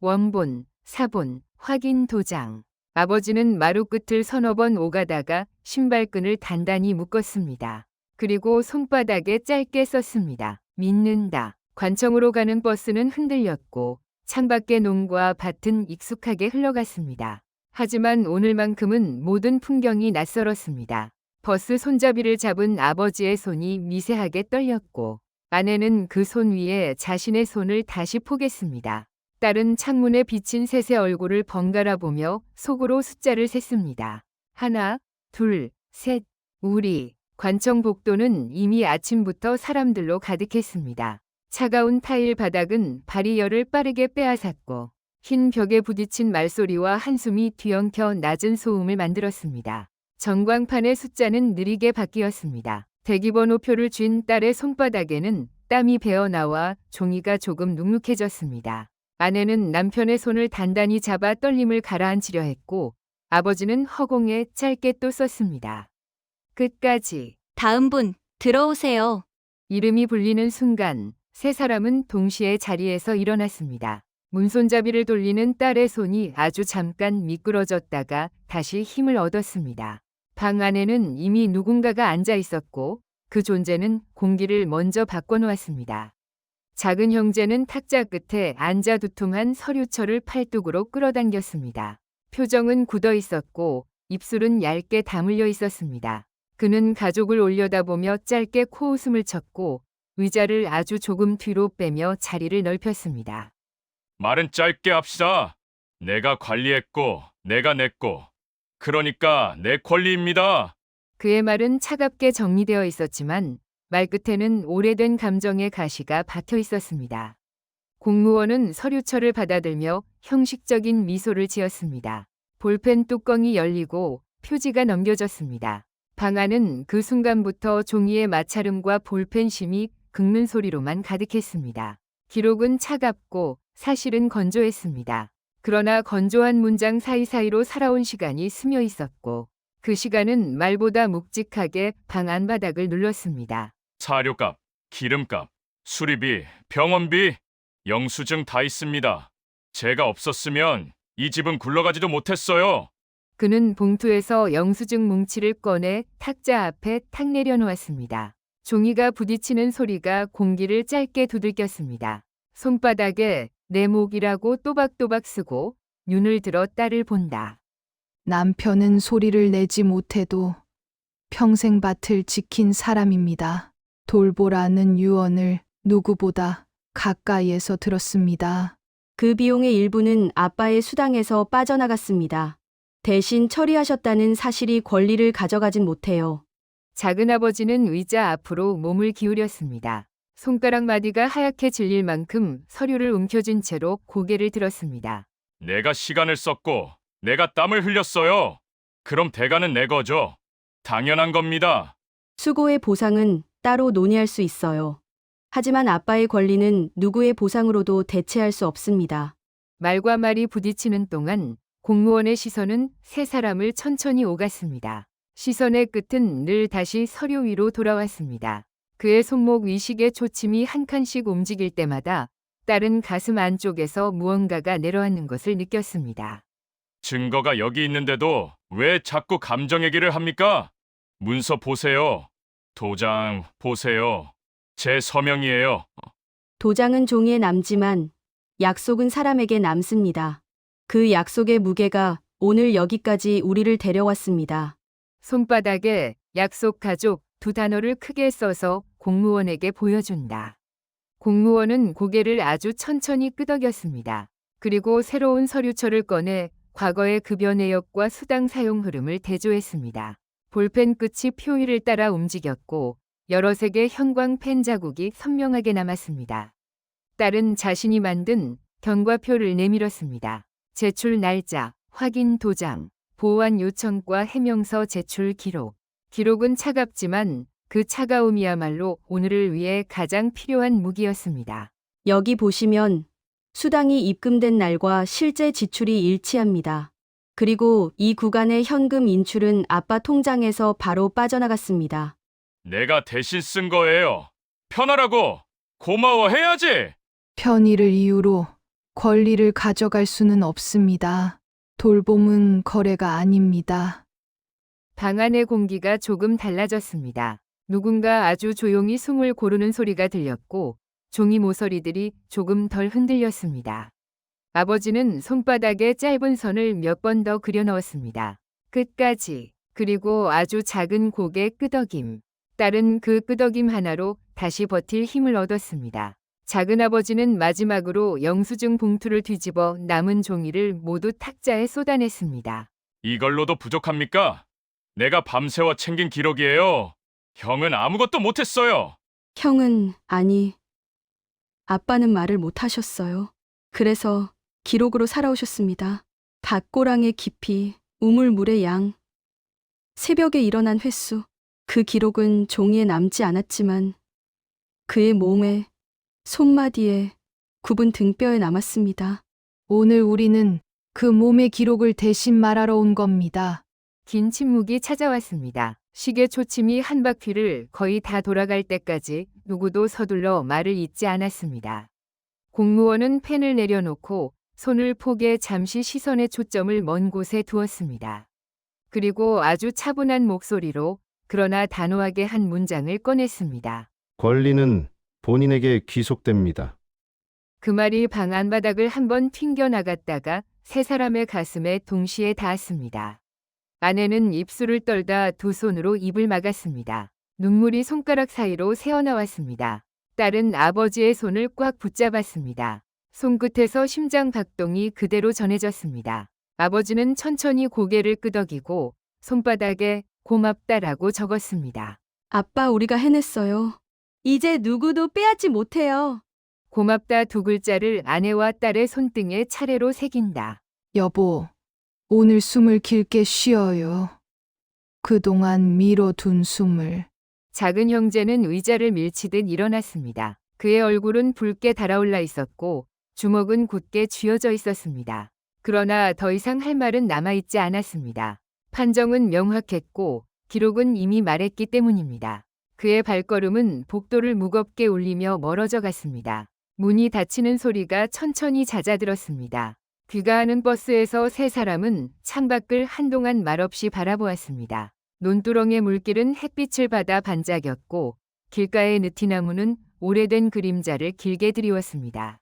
원본, 사본, 확인 도장. 아버지는 마루 끝을 서너 번 오가다가 신발끈을 단단히 묶었습니다. 그리고 손바닥에 짧게 썼습니다. 믿는다. 관청으로 가는 버스는 흔들렸고 창밖의 농과 밭은 익숙하게 흘러갔습니다. 하지만 오늘만큼은 모든 풍경이 낯설었습니다. 버스 손잡이를 잡은 아버지의 손이 미세하게 떨렸고 아내는 그 손 위에 자신의 손을 다시 포겠습니다. 딸은 창문에 비친 셋의 얼굴을 번갈아 보며 속으로 숫자를 셌습니다. 하나, 둘, 셋, 우리. 관청 복도는 이미 아침부터 사람들로 가득했습니다. 차가운 타일 바닥은 발이 열을 빠르게 빼앗았고 흰 벽에 부딪힌 말소리와 한숨이 뒤엉켜 낮은 소음을 만들었습니다. 전광판의 숫자는 느리게 바뀌었습니다. 대기번호표를 쥔 딸의 손바닥에는 땀이 배어나와 종이가 조금 눅눅해졌습니다. 아내는 남편의 손을 단단히 잡아 떨림을 가라앉히려 했고 아버지는 허공에 짧게 또 썼습니다. 끝까지. 다음 분, 들어오세요. 이름이 불리는 순간 세 사람은 동시에 자리에서 일어났습니다. 문손잡이를 돌리는 딸의 손이 아주 잠깐 미끄러졌다가 다시 힘을 얻었습니다. 방 안에는 이미 누군가가 앉아 있었고 그 존재는 공기를 먼저 바꿔놓았습니다. 작은 형제는 탁자 끝에 앉아 두툼한 서류철을 팔뚝으로 끌어당겼습니다. 표정은 굳어 있었고 입술은 얇게 다물려 있었습니다. 그는 가족을 올려다보며 짧게 코웃음을 쳤고 의자를 아주 조금 뒤로 빼며 자리를 넓혔습니다. 말은 짧게 합시다. 내가 관리했고 내가 냈고 그러니까 내 권리입니다. 그의 말은 차갑게 정리되어 있었지만 말끝에는 오래된 감정의 가시가 박혀 있었습니다. 공무원은 서류철을 받아들며 형식적인 미소를 지었습니다. 볼펜 뚜껑이 열리고 표지가 넘겨졌습니다. 방 안은 그 순간부터 종이의 마찰음과 볼펜 심이 긁는 소리로만 가득했습니다. 기록은 차갑고 사실은 건조했습니다. 그러나 건조한 문장 사이사이로 살아온 시간이 스며 있었고 그 시간은 말보다 묵직하게 방 안바닥을 눌렀습니다. 사료값, 기름값, 수리비, 병원비, 영수증 다 있습니다. 제가 없었으면 이 집은 굴러가지도 못했어요. 그는 봉투에서 영수증 뭉치를 꺼내 탁자 앞에 탁 내려놓았습니다. 종이가 부딪히는 소리가 공기를 짧게 두들겼습니다. 손바닥에 내 목이라고 또박또박 쓰고 눈을 들어 딸을 본다. 남편은 소리를 내지 못해도 평생 밭을 지킨 사람입니다. 돌보라는 유언을 누구보다 가까이에서 들었습니다. 그 비용의 일부는 아빠의 수당에서 빠져나갔습니다. 대신 처리하셨다는 사실이 권리를 가져가진 못해요. 작은아버지는 의자 앞으로 몸을 기울였습니다. 손가락 마디가 하얗게 질릴 만큼 서류를 움켜쥔 채로 고개를 들었습니다. 내가 시간을 썼고 내가 땀을 흘렸어요. 그럼 대가는 내 거죠. 당연한 겁니다. 수고의 보상은 따로 논의할 수 있어요. 하지만 아빠의 권리는 누구의 보상으로도 대체할 수 없습니다. 말과 말이 부딪히는 동안 공무원의 시선은 세 사람을 천천히 오갔습니다. 시선의 끝은 늘 다시 서류 위로 돌아왔습니다. 그의 손목 위식의 초침이 한 칸씩 움직일 때마다 딸은 가슴 안쪽에서 무언가가 내려앉는 것을 느꼈습니다. 증거가 여기 있는데도 왜 자꾸 감정 얘기를 합니까? 문서 보세요. 도장 보세요. 제 서명이에요. 도장은 종이에 남지만 약속은 사람에게 남습니다. 그 약속의 무게가 오늘 여기까지 우리를 데려왔습니다. 손바닥에 약속 가족 두 단어를 크게 써서 공무원에게 보여준다. 공무원은 고개를 아주 천천히 끄덕였습니다. 그리고 새로운 서류철을 꺼내 과거의 급여 내역과 수당 사용 흐름을 대조했습니다. 볼펜 끝이 표 위를 따라 움직였고 여러 색의 형광 펜 자국이 선명하게 남았습니다. 딸은 자신이 만든 경과표를 내밀었습니다. 제출 날짜, 확인 도장, 보완 요청과 해명서 제출 기록. 기록은 차갑지만 그 차가움이야말로 오늘을 위해 가장 필요한 무기였습니다. 여기 보시면 수당이 입금된 날과 실제 지출이 일치합니다. 그리고 이 구간의 현금 인출은 아빠 통장에서 바로 빠져나갔습니다. 내가 대신 쓴 거예요. 편하라고 고마워해야지. 편의를 이유로 권리를 가져갈 수는 없습니다. 돌봄은 거래가 아닙니다. 방 안의 공기가 조금 달라졌습니다. 누군가 아주 조용히 숨을 고르는 소리가 들렸고 종이 모서리들이 조금 덜 흔들렸습니다. 아버지는 손바닥에 짧은 선을 몇 번 더 그려 넣었습니다. 끝까지. 그리고 아주 작은 고개 끄덕임. 딸은 그 끄덕임 하나로 다시 버틸 힘을 얻었습니다. 작은아버지는 마지막으로 영수증 봉투를 뒤집어 남은 종이를 모두 탁자에 쏟아냈습니다. 이걸로도 부족합니까? 내가 밤새워 챙긴 기록이에요. 형은 아무것도 못했어요. 형은 아니, 아빠는 말을 못하셨어요. 그래서 기록으로 살아오셨습니다. 밭고랑의 깊이, 우물물의 양, 새벽에 일어난 횟수. 그 기록은 종이에 남지 않았지만 그의 몸에, 손마디에, 굽은 등뼈에 남았습니다. 오늘 우리는 그 몸의 기록을 대신 말하러 온 겁니다. 긴 침묵이 찾아왔습니다. 시계 초침이 한 바퀴를 거의 다 돌아갈 때까지 누구도 서둘러 말을 잇지 않았습니다. 공무원은 펜을 내려놓고 손을 포개 잠시 시선의 초점을 먼 곳에 두었습니다. 그리고 아주 차분한 목소리로 그러나 단호하게 한 문장을 꺼냈습니다. 권리는 본인에게 귀속됩니다. 그 말이 방 안바닥을 한번 튕겨나갔다가 세 사람의 가슴에 동시에 닿았습니다. 아내는 입술을 떨다 두 손으로 입을 막았습니다. 눈물이 손가락 사이로 새어나왔습니다. 딸은 아버지의 손을 꽉 붙잡았습니다. 손끝에서 심장 박동이 그대로 전해졌습니다. 아버지는 천천히 고개를 끄덕이고 손바닥에 고맙다라고 적었습니다. 아빠, 우리가 해냈어요. 이제 누구도 빼앗지 못해요. 고맙다 두 글자를 아내와 딸의 손등에 차례로 새긴다. 여보, 오늘 숨을 길게 쉬어요. 그동안 미뤄둔 숨을. 작은 형제는 의자를 밀치듯 일어났습니다. 그의 얼굴은 붉게 달아올라 있었고 주먹은 굳게 쥐어져 있었습니다. 그러나 더 이상 할 말은 남아있지 않았습니다. 판정은 명확했고 기록은 이미 말했기 때문입니다. 그의 발걸음은 복도를 무겁게 울리며 멀어져 갔습니다. 문이 닫히는 소리가 천천히 잦아들었습니다. 귀가하는 버스에서 세 사람은 창밖을 한동안 말없이 바라보았습니다. 논두렁의 물길은 햇빛을 받아 반짝였고 길가의 느티나무는 오래된 그림자를 길게 드리웠습니다.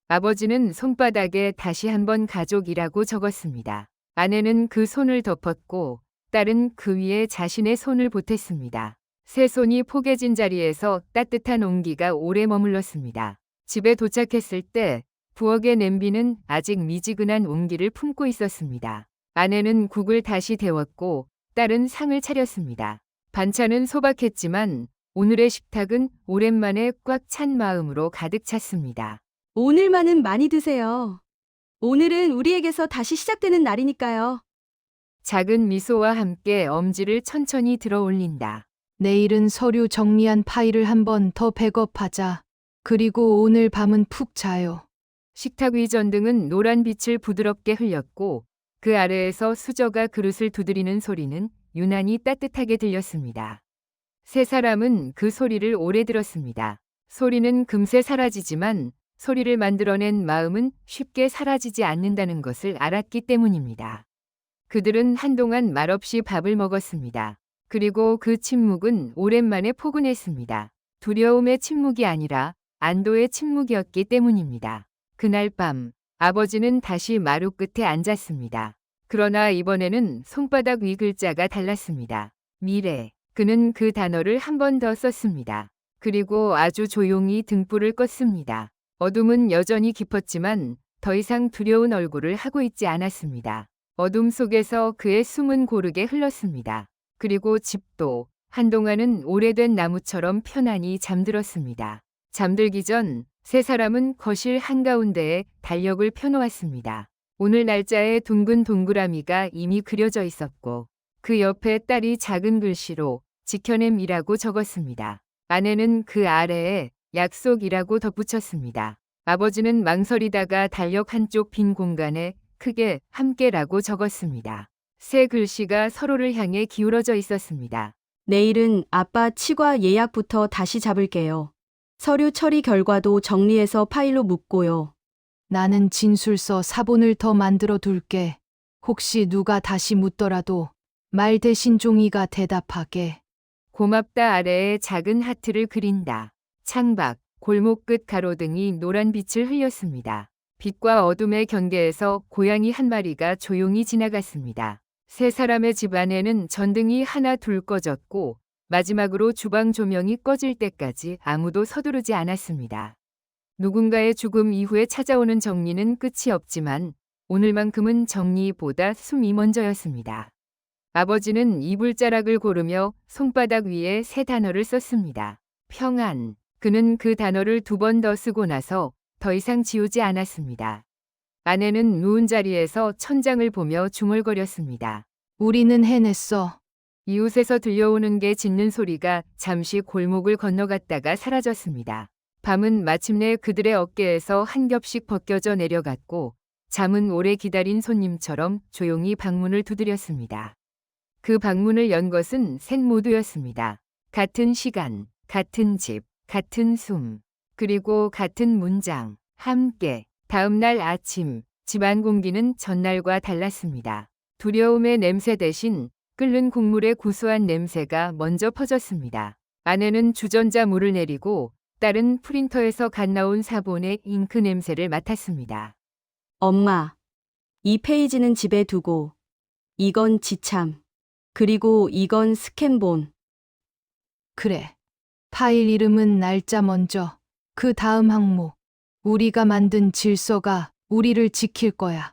아버지는 손바닥에 다시 한번 가족이라고 적었습니다. 아내는 그 손을 덮었고 딸은 그 위에 자신의 손을 보탰습니다. 세 손이 포개진 자리에서 따뜻한 온기가 오래 머물렀습니다. 집에 도착했을 때 부엌의 냄비는 아직 미지근한 온기를 품고 있었습니다. 아내는 국을 다시 데웠고 딸은 상을 차렸습니다. 반찬은 소박했지만 오늘의 식탁은 오랜만에 꽉 찬 마음으로 가득 찼습니다. 오늘만은 많이 드세요. 오늘은 우리에게서 다시 시작되는 날이니까요. 작은 미소와 함께 엄지를 천천히 들어 올린다. 내일은 서류 정리한 파일을 한 번 더 백업하자. 그리고 오늘 밤은 푹 자요. 식탁 위 전등은 노란 빛을 부드럽게 흘렸고 그 아래에서 수저가 그릇을 두드리는 소리는 유난히 따뜻하게 들렸습니다. 세 사람은 그 소리를 오래 들었습니다. 소리는 금세 사라지지만 소리를 만들어낸 마음은 쉽게 사라지지 않는다는 것을 알았기 때문입니다. 그들은 한동안 말없이 밥을 먹었습니다. 그리고 그 침묵은 오랜만에 포근했습니다. 두려움의 침묵이 아니라 안도의 침묵이었기 때문입니다. 그날 밤 아버지는 다시 마루 끝에 앉았습니다. 그러나 이번에는 손바닥 위 글자가 달랐습니다. 미래. 그는 그 단어를 한 번 더 썼습니다. 그리고 아주 조용히 등불을 껐습니다. 어둠은 여전히 깊었지만 더 이상 두려운 얼굴을 하고 있지 않았습니다. 어둠 속에서 그의 숨은 고르게 흘렀습니다. 그리고 집도 한동안은 오래된 나무처럼 편안히 잠들었습니다. 잠들기 전 세 사람은 거실 한가운데에 달력을 펴놓았습니다. 오늘 날짜에 둥근 동그라미가 이미 그려져 있었고 그 옆에 딸이 작은 글씨로 지켜냄이라고 적었습니다. 아내는 그 아래에 약속이라고 덧붙였습니다. 아버지는 망설이다가 달력 한쪽 빈 공간에 크게 함께라고 적었습니다. 세 글씨가 서로를 향해 기울어져 있었습니다. 내일은 아빠 치과 예약부터 다시 잡을게요. 서류 처리 결과도 정리해서 파일로 묶고요. 나는 진술서 사본을 더 만들어 둘게. 혹시 누가 다시 묻더라도 말 대신 종이가 대답하게. 고맙다 아래에 작은 하트를 그린다. 창밖, 골목 끝 가로등이 노란 빛을 흘렸습니다. 빛과 어둠의 경계에서 고양이 한 마리가 조용히 지나갔습니다. 세 사람의 집 안에는 전등이 하나 둘 꺼졌고 마지막으로 주방 조명이 꺼질 때까지 아무도 서두르지 않았습니다. 누군가의 죽음 이후에 찾아오는 정리는 끝이 없지만 오늘만큼은 정리보다 숨이 먼저였습니다. 아버지는 이불자락을 고르며 손바닥 위에 세 단어를 썼습니다. 평안. 그는 그 단어를 두 번 더 쓰고 나서 더 이상 지우지 않았습니다. 아내는 누운 자리에서 천장을 보며 중얼거렸습니다. 우리는 해냈어. 이웃에서 들려오는 게 짖는 소리가 잠시 골목을 건너갔다가 사라졌습니다. 밤은 마침내 그들의 어깨에서 한 겹씩 벗겨져 내려갔고 잠은 오래 기다린 손님처럼 조용히 방문을 두드렸습니다. 그 방문을 연 것은 셋 모두였습니다. 같은 시간, 같은 집, 같은 숨, 그리고 같은 문장. 함께 다음 날 아침 집안 공기는 전날과 달랐습니다. 두려움의 냄새 대신 끓는 국물의 구수한 냄새가 먼저 퍼졌습니다. 아내는 주전자 물을 내리고 딸은 프린터에서 갓 나온 사본의 잉크 냄새를 맡았습니다. 엄마, 이 페이지는 집에 두고, 이건 지참, 그리고 이건 스캔본. 그래. 파일 이름은 날짜 먼저, 그 다음 항목. 우리가 만든 질서가 우리를 지킬 거야.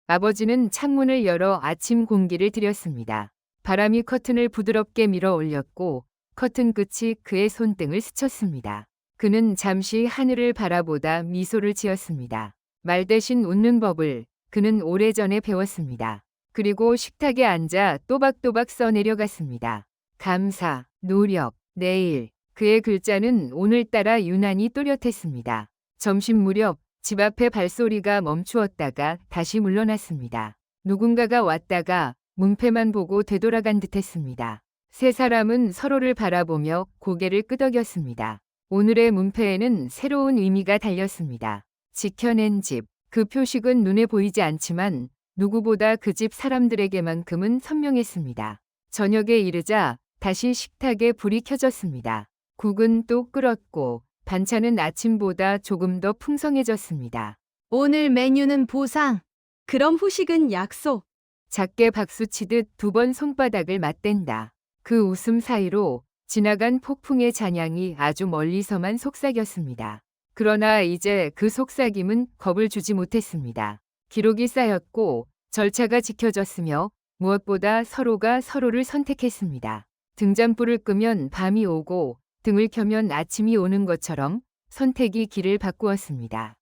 아버지는 창문을 열어 아침 공기를 들였습니다. 바람이 커튼을 부드럽게 밀어 올렸고 커튼 끝이 그의 손등을 스쳤습니다. 그는 잠시 하늘을 바라보다 미소를 지었습니다. 말 대신 웃는 법을 그는 오래전에 배웠습니다. 그리고 식탁에 앉아 또박또박 써내려갔습니다. 감사, 노력, 내일. 그의 글자는 오늘따라 유난히 또렷했습니다. 점심 무렵 집 앞에 발소리가 멈추었다가 다시 물러났습니다. 누군가가 왔다가 문패만 보고 되돌아간 듯했습니다. 세 사람은 서로를 바라보며 고개를 끄덕였습니다. 오늘의 문패에는 새로운 의미가 달렸습니다. 지켜낸 집. 그 표식은 눈에 보이지 않지만 누구보다 그 집 사람들에게만큼은 선명했습니다. 저녁에 이르자 다시 식탁에 불이 켜졌습니다. 국은 또 끓었고 반찬은 아침보다 조금 더 풍성해졌습니다. 오늘 메뉴는 보상. 그럼 후식은 약속. 작게 박수치듯 두 번 손바닥을 맞댄다. 그 웃음 사이로 지나간 폭풍의 잔향이 아주 멀리서만 속삭였습니다. 그러나 이제 그 속삭임은 겁을 주지 못했습니다. 기록이 쌓였고 절차가 지켜졌으며 무엇보다 서로가 서로를 선택했습니다. 등잔불을 끄면 밤이 오고 등을 켜면 아침이 오는 것처럼 선택이 길을 바꾸었습니다.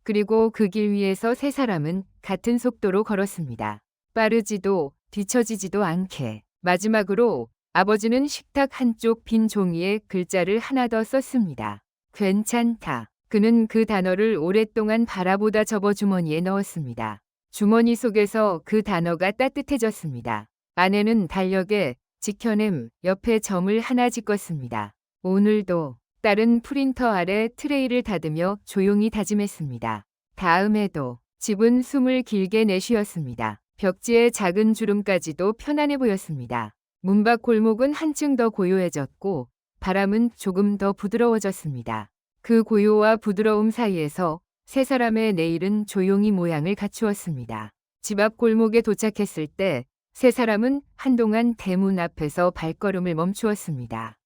그리고 그 길 위에서 세 사람은 같은 속도로 걸었습니다. 빠르지도 뒤처지지도 않게. 마지막으로 아버지는 식탁 한쪽 빈 종이에 글자를 하나 더 썼습니다. 괜찮다. 그는 그 단어를 오랫동안 바라보다 접어 주머니에 넣었습니다. 주머니 속에서 그 단어가 따뜻해졌습니다. 아내는 달력에 지켜냄 옆에 점을 하나 찍었습니다. 오늘도. 딸은 프린터 아래 트레이를 닫으며 조용히 다짐했습니다. 다음에도. 집은 숨을 길게 내쉬었습니다. 벽지의 작은 주름까지도 편안해 보였습니다. 문 밖 골목은 한층 더 고요해졌고 바람은 조금 더 부드러워졌습니다. 그 고요와 부드러움 사이에서 세 사람의 내일은 조용히 모양을 갖추었습니다. 집 앞 골목에 도착했을 때 세 사람은 한동안 대문 앞에서 발걸음을 멈추었습니다.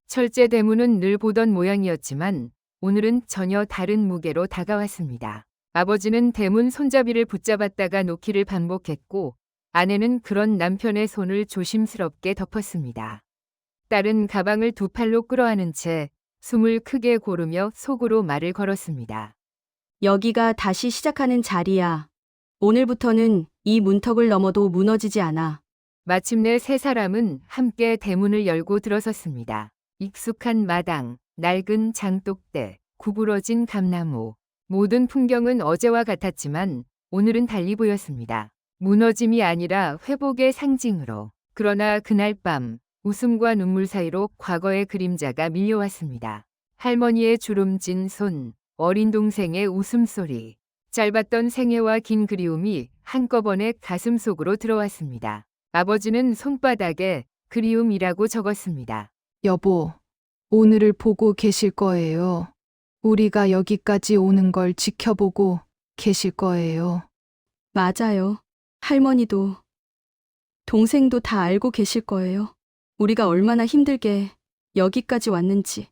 철제 대문은 늘 보던 모양이었지만 오늘은 전혀 다른 무게로 다가왔습니다. 아버지는 대문 손잡이를 붙잡았다가 놓기를 반복했고 아내는 그런 남편의 손을 조심스럽게 덮었습니다. 딸은 가방을 두 팔로 끌어안은 채 숨을 크게 고르며 속으로 말을 걸었습니다. 여기가 다시 시작하는 자리야. 오늘부터는 이 문턱을 넘어도 무너지지 않아. 마침내 세 사람은 함께 대문을 열고 들어섰습니다. 익숙한 마당, 낡은 장독대, 구부러진 감나무. 모든 풍경은 어제와 같았지만 오늘은 달리 보였습니다. 무너짐이 아니라 회복의 상징으로. 그러나 그날 밤 웃음과 눈물 사이로 과거의 그림자가 밀려왔습니다. 할머니의 주름진 손, 어린 동생의 웃음소리. 짧았던 생애와 긴 그리움이 한꺼번에 가슴 속으로 들어왔습니다. 아버지는 손바닥에 그리움이라고 적었습니다. 여보, 오늘을 보고 계실 거예요. 우리가 여기까지 오는 걸 지켜보고 계실 거예요. 맞아요. 할머니도, 동생도 다 알고 계실 거예요. 우리가 얼마나 힘들게 여기까지 왔는지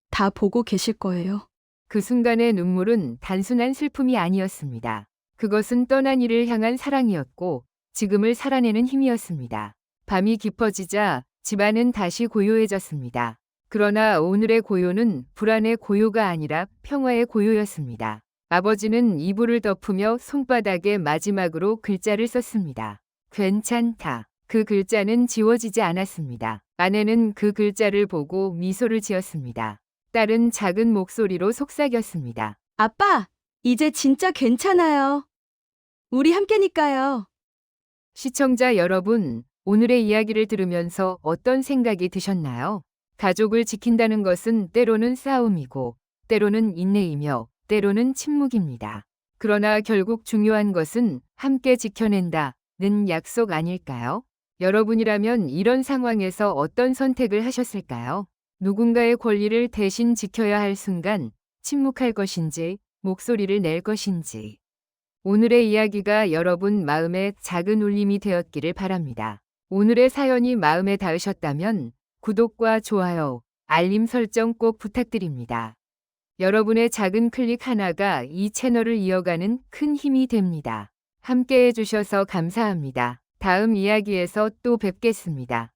다 보고 계실 거예요. 그 순간의 눈물은 단순한 슬픔이 아니었습니다. 그것은 떠난 이를 향한 사랑이었고 지금을 살아내는 힘이었습니다. 밤이 깊어지자 집안은 다시 고요해졌습니다. 그러나 오늘의 고요는 불안의 고요가 아니라 평화의 고요였습니다. 아버지는 이불을 덮으며 손바닥에 마지막으로 글자를 썼습니다. 괜찮다. 그 글자는 지워지지 않았습니다. 아내는 그 글자를 보고 미소를 지었습니다. 딸은 작은 목소리로 속삭였습니다. 아빠, 이제 진짜 괜찮아요. 우리 함께니까요. 시청자 여러분, 오늘의 이야기를 들으면서 어떤 생각이 드셨나요? 가족을 지킨다는 것은 때로는 싸움이고, 때로는 인내이며, 때로는 침묵입니다. 그러나 결국 중요한 것은 함께 지켜낸다는 약속 아닐까요? 여러분이라면 이런 상황에서 어떤 선택을 하셨을까요? 누군가의 권리를 대신 지켜야 할 순간 침묵할 것인지 목소리를 낼 것인지. 오늘의 이야기가 여러분 마음에 작은 울림이 되었기를 바랍니다. 오늘의 사연이 마음에 닿으셨다면 구독과 좋아요, 알림 설정 꼭 부탁드립니다. 여러분의 작은 클릭 하나가 이 채널을 이어가는 큰 힘이 됩니다. 함께 해주셔서 감사합니다. 다음 이야기에서 또 뵙겠습니다.